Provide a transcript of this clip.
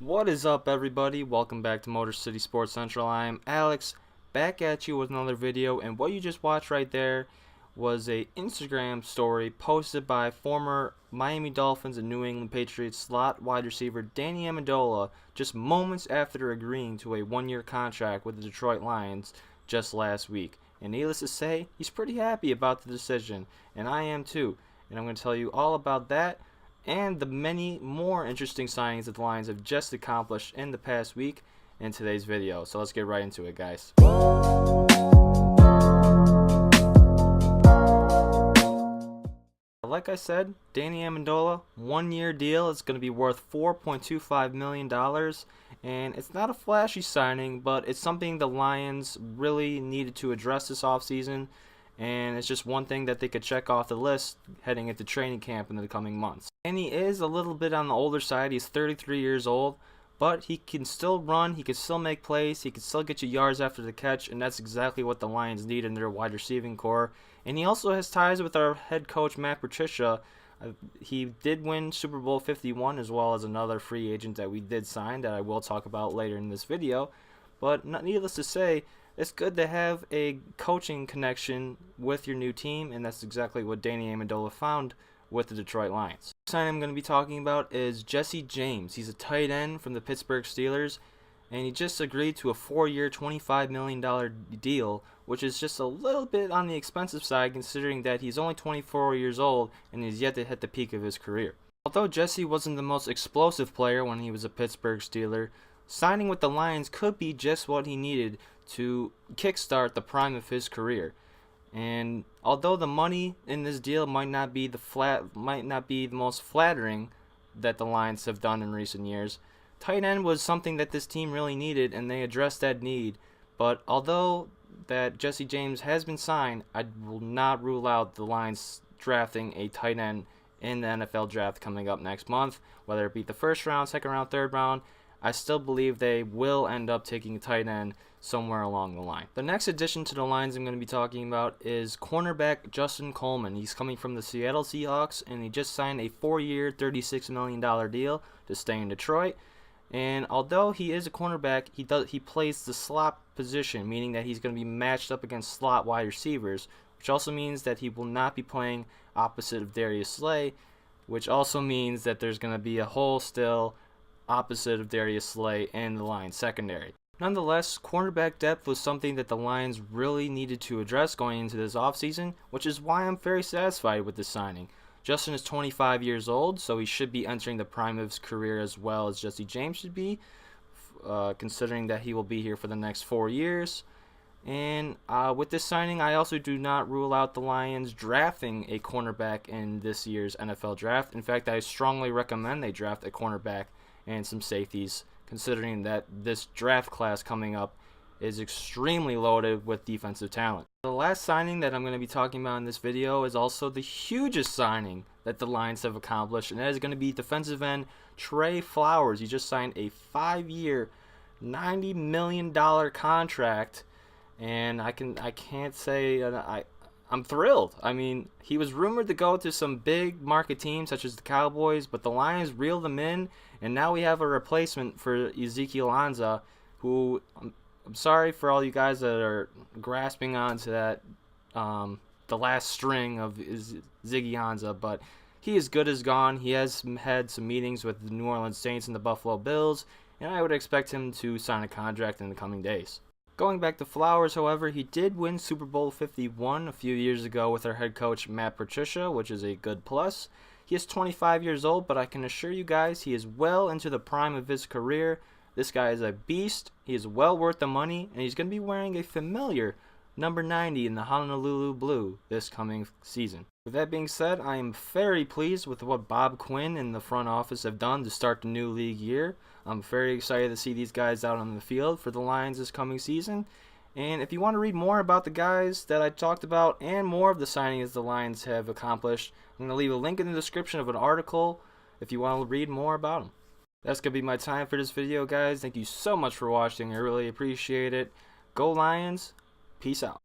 What is up, everybody? Welcome back to Motor City Sports Central. I am Alex, back at you with another video, and what you just watched right there was a Instagram story posted by former Miami Dolphins and New England Patriots slot wide receiver Danny Amendola just moments after agreeing to a one-year contract with the Detroit Lions just last week. And needless to say, he's pretty happy about the decision, and I am too. And I'm going to tell you all about that and the many more interesting signings that the Lions have just accomplished in the past week in today's video. So let's get right into it, guys. Like I said, Danny Amendola, one-year deal. It's going to be worth $4.25 million, and it's not a flashy signing, but it's something the Lions really needed to address this offseason, and it's just one thing that they could check off the list heading into training camp in the coming months. And he is a little bit on the older side. He's 33 years old, but he can still run, he can still make plays, he can still get you yards after the catch, and that's exactly what the Lions need in their wide receiving core. And he also has ties with our head coach, Matt Patricia. He did win Super Bowl 51, as well as another free agent that we did sign that I will talk about later in this video. But needless to say, it's good to have a coaching connection with your new team, and that's exactly what Danny Amendola found with the Detroit Lions. The sign I'm going to be talking about is Jesse James. He's a tight end from the Pittsburgh Steelers, and he just agreed to a 4-year, $25 million deal, which is just a little bit on the expensive side considering that he's only 24 years old and he's yet to hit the peak of his career. Although Jesse wasn't the most explosive player when he was a Pittsburgh Steeler, signing with the Lions could be just what he needed to kickstart the prime of his career. And although the money in this deal might not be the most flattering that the Lions have done in recent years, tight end was something that this team really needed, and they addressed that need. But although that Jesse James has been signed, I will not rule out the Lions drafting a tight end in the NFL draft coming up next month, whether it be the first round, second round, third round. I still believe they will end up taking a tight end somewhere along the line. The next addition to the Lions I'm going to be talking about is cornerback Justin Coleman. He's coming from the Seattle Seahawks, and he just signed a 4-year, $36 million deal to stay in Detroit. And although he is a cornerback, he plays the slot position, meaning that he's going to be matched up against slot wide receivers, which also means that he will not be playing opposite of Darius Slay, which also means that there's going to be a hole still opposite of Darius Slay in the Lions secondary. Nonetheless, cornerback depth was something that the Lions really needed to address going into this offseason, which is why I'm very satisfied with this signing. Justin is 25 years old, so he should be entering the prime of his career as well as Jesse James should be, considering that he will be here for the next 4 years. And with this signing, I also do not rule out the Lions drafting a cornerback in this year's NFL draft. In fact, I strongly recommend they draft a cornerback and some safeties, considering that this draft class coming up is extremely loaded with defensive talent. The last signing that I'm going to be talking about in this video is also the hugest signing that the Lions have accomplished, and that is going to be defensive end Trey Flowers. He just signed a 5-year, $90 million contract, and I can't say I'm thrilled. I mean, he was rumored to go to some big market teams such as the Cowboys, but the Lions reeled him in, and now we have a replacement for Ezekiel Ansah, who I'm sorry for all you guys that are grasping onto that, the last string of Ziggy Ansah, but he is good as gone. He has had some meetings with the New Orleans Saints and the Buffalo Bills, and I would expect him to sign a contract in the coming days. Going back to Flowers, however, he did win Super Bowl 51 a few years ago with our head coach Matt Patricia, which is a good plus. He is 25 years old, but I can assure you guys he is well into the prime of his career. This guy is a beast. He is well worth the money, and he's going to be wearing a familiar number 90 in the Honolulu Blue this coming season. With that being said, I am very pleased with what Bob Quinn and the front office have done to start the new league year. I'm very excited to see these guys out on the field for the Lions this coming season. And if you want to read more about the guys that I talked about and more of the signings the Lions have accomplished, I'm going to leave a link in the description of an article if you want to read more about them. That's going to be my time for this video, guys. Thank you so much for watching. I really appreciate it. Go Lions. Peace out.